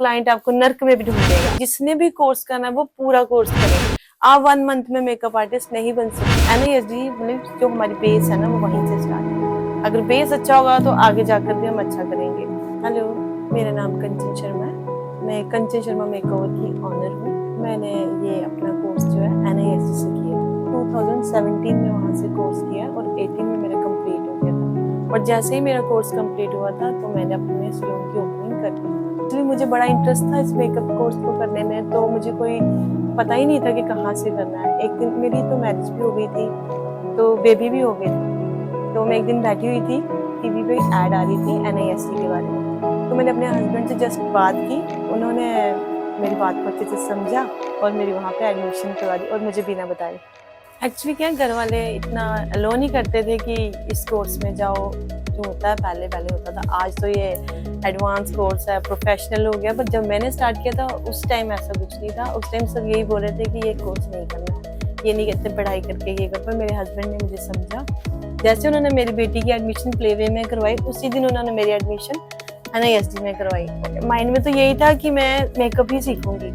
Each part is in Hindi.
क्लाइंट आपको नर्क में भी ढूंढ देगा। जिसने भी कोर्स करना है वो पूरा कोर्स करें। आप 1 मंथ में मेकअप आर्टिस्ट नहीं बन सकते। NISD मतलब जो हमारी बेस है ना वो वहीं से स्टार्ट है। अगर बेस अच्छा होगा तो आगे जाकर भी हम अच्छा करेंगे। हेलो, मेरा नाम कंचन शर्मा है। मैं कंचन शर्मा मेकओवर की ऑनर हूँ। मैंने ये अपना कोर्स जो है NISD से किया। 2017 में वहाँ से कोर्स किया और 18 में मेरा कंप्लीट हो गया था। और जैसे ही मेरा कोर्स कंप्लीट हुआ था तो मैंने अपने सैलून की ओपनिंग कर दी। एक्चुअली मुझे बड़ा इंटरेस्ट था इस मेकअप कोर्स को करने में, तो मुझे कोई पता ही नहीं था कि कहाँ से करना है। एक दिन मेरी तो मैरिज भी हो गई थी, तो बेबी भी हो गई थी। तो मैं एक दिन बैठी हुई थी, टीवी पे ऐड आ रही थी NISD के बारे में। तो मैंने अपने हस्बैंड से जस्ट बात की, उन्होंने मेरी बात को अच्छे से समझा और मेरी वहाँ पे एडमिशन करवा दी, और मुझे बिना बताए। एक्चुअली क्या घर वाले इतना अलो नहीं करते थे कि इस कोर्स में जाओ। जो होता है पहले होता था, आज तो ये एडवांस कोर्स है, प्रोफेशनल हो गया। पर जब मैंने स्टार्ट किया था उस टाइम ऐसा कुछ नहीं था। उस टाइम सब यही बोल रहे थे कि ये कोर्स नहीं करना है, ये नहीं कहते पढ़ाई करके ये कर। पर मेरे हस्बैंड ने मुझे समझा। जैसे उन्होंने मेरी बेटी की एडमिशन प्लेवे में करवाई, उसी दिन उन्होंने मेरी एडमिशन NISD में करवाई। माइंड में तो यही था कि मैं मेकअप ही सीखूंगी,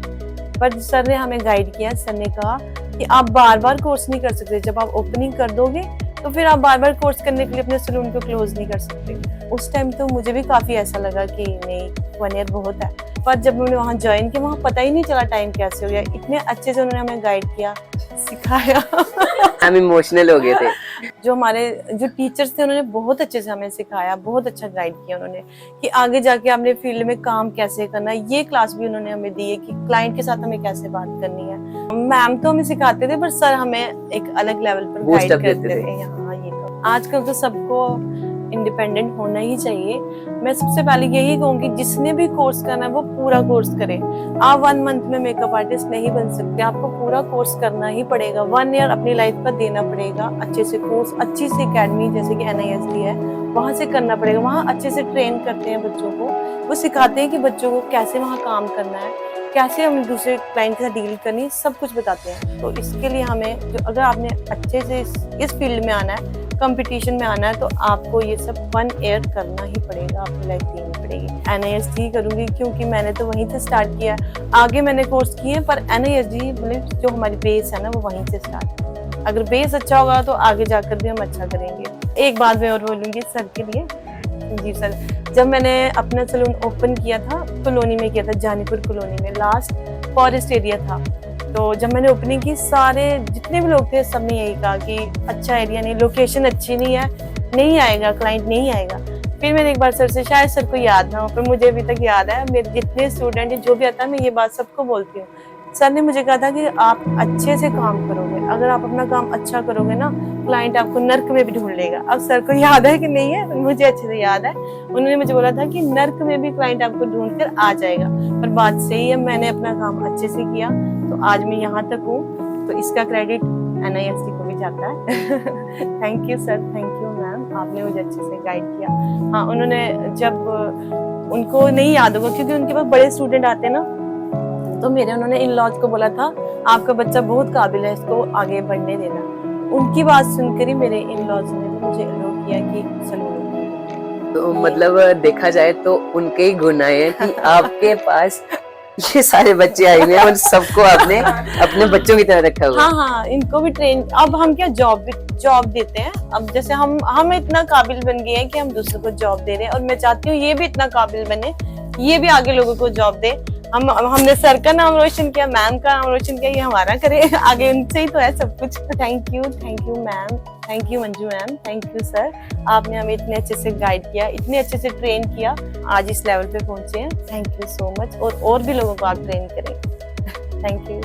पर सर ने हमें गाइड किया। सर ने कहा कि आप बार बार कोर्स नहीं कर सकते। जब आप ओपनिंग कर दोगे तो फिर आप बार बार कोर्स करने के लिए अपने सैलून को क्लोज नहीं कर सकते। उस टाइम तो मुझे भी काफ़ी ऐसा लगा कि नहीं, 1 ईयर बहुत है। पर जब मैंने वहाँ ज्वाइन किया, वहाँ पता ही नहीं चला टाइम कैसे हो गया। इतने अच्छे से उन्होंने हमें गाइड किया, सिखाया। हम इमोशनल हो गए थे। जो हमारे जो टीचर्स थे उन्होंने बहुत अच्छे से हमें सिखाया, बहुत अच्छा गाइड किया उन्होंने कि आगे जाके अपने फील्ड में काम कैसे करना है। ये क्लास भी उन्होंने हमें दी है कि क्लाइंट के साथ हमें कैसे बात करनी है। मैम तो हमें सिखाते थे, पर सर हमें एक अलग लेवल पर गाइड करते थे। हाँ, ये तो आजकल तो सबको इंडिपेंडेंट होना ही चाहिए। मैं सबसे पहले यही कहूँगी, जिसने भी कोर्स करना है वो पूरा कोर्स करे। आप 1 मंथ में मेकअप आर्टिस्ट नहीं बन सकते, आपको पूरा कोर्स करना ही पड़ेगा। 1 ईयर अपनी लाइफ का देना पड़ेगा। अच्छे से कोर्स, अच्छी सी अकेडमी जैसे कि NISD है, वहाँ से करना पड़ेगा। वहाँ अच्छे से ट्रेन करते हैं बच्चों को, वो सिखाते हैं कि बच्चों को कैसे वहाँ काम करना है, कैसे हम दूसरे क्लाइंट के साथ डील करनी है, सब कुछ बताते हैं। तो इसके लिए हमें अगर आपने अच्छे से इस फील्ड में आना है, कंपटीशन में आना है, तो आपको ये सब 1 ईयर करना ही पड़ेगा, आपकी लाइफ देनी पड़ेगी। NISD करूँगी क्योंकि मैंने तो वहीं से स्टार्ट किया। आगे मैंने कोर्स किए, पर NISD मतलब जो हमारी बेस है ना वो वहीं से स्टार्ट है। अगर बेस अच्छा होगा तो आगे जाकर भी हम अच्छा करेंगे। एक बात मैं और बोलूँगी सर के लिए। जी सर, जब मैंने अपना सैलून ओपन किया था कॉलोनी में किया था, जानीपुर कॉलोनी में, लास्ट फॉरेस्ट एरिया था। तो जब मैंने ओपनिंग की, सारे जितने भी लोग थे सब ने यही कहा कि अच्छा एरिया नहीं, लोकेशन अच्छी नहीं है, नहीं आएगा क्लाइंट, नहीं आएगा। फिर मैंने एक बार सर से, शायद सर को याद ना हो पर मुझे अभी तक याद है, मेरे जितने स्टूडेंट जो भी आता है मैं ये बात सबको बोलती हूँ। सर ने मुझे कहा था कि आप अच्छे से काम करोगे, अगर आप अपना काम अच्छा करोगे ना, क्लाइंट आपको नर्क में भी ढूंढ लेगा। अब सर को याद है कि नहीं है, मुझे अच्छे से याद है। उन्होंने मुझे बोला था कि नर्क में भी क्लाइंट आपको ढूंढ कर आ जाएगा। पर बात सही है, मैंने अपना काम अच्छे से किया तो आज मैं यहाँ तक हूँ। तो इसका क्रेडिट NISD को भी जाता है। Thank you sir, thank you ma'am, आपने मुझे अच्छे से गाइड किया। हाँ, उन्होंने जब उनको नहीं याद होगा क्योंकि उनके पास बड़े स्टूडेंट आते हैं ना, तो उन्होंने इन लॉज को बोला था आपका बच्चा बहुत काबिल है, इसको आगे बढ़ने देना। उनकी बात सुनकर ही मेरे इन लॉज ने भी मुझे अलो किया कि सैलून। तो मतलब देखा जाए तो उनके ही गुण आए हैं कि आपके पास ये सारे बच्चे आए हुए हैं और सबको आपने अपने बच्चों की तरह रखा हुआ। हाँ, इनको भी ट्रेन। अब हम क्या जॉब देते हैं। अब जैसे हम इतना काबिल बन गए हैं कि हम दूसरों को जॉब दे रहे हैं, और मैं चाहती हूँ ये भी इतना काबिल बने, ये भी आगे लोगों को जॉब दे। हमने सर का नाम रोशन किया, मैम का नाम रोशन किया, ये हमारा करे आगे, उनसे ही तो है सब कुछ। Thank you ma'am, thank you Manju ma'am, thank you sir, आपने हमें इतने अच्छे से गाइड किया, इतने अच्छे से ट्रेन किया, आज इस लेवल पे पहुंचे हैं। थैंक यू सो मच, और भी लोगों को आप ट्रेन करें। Thank you.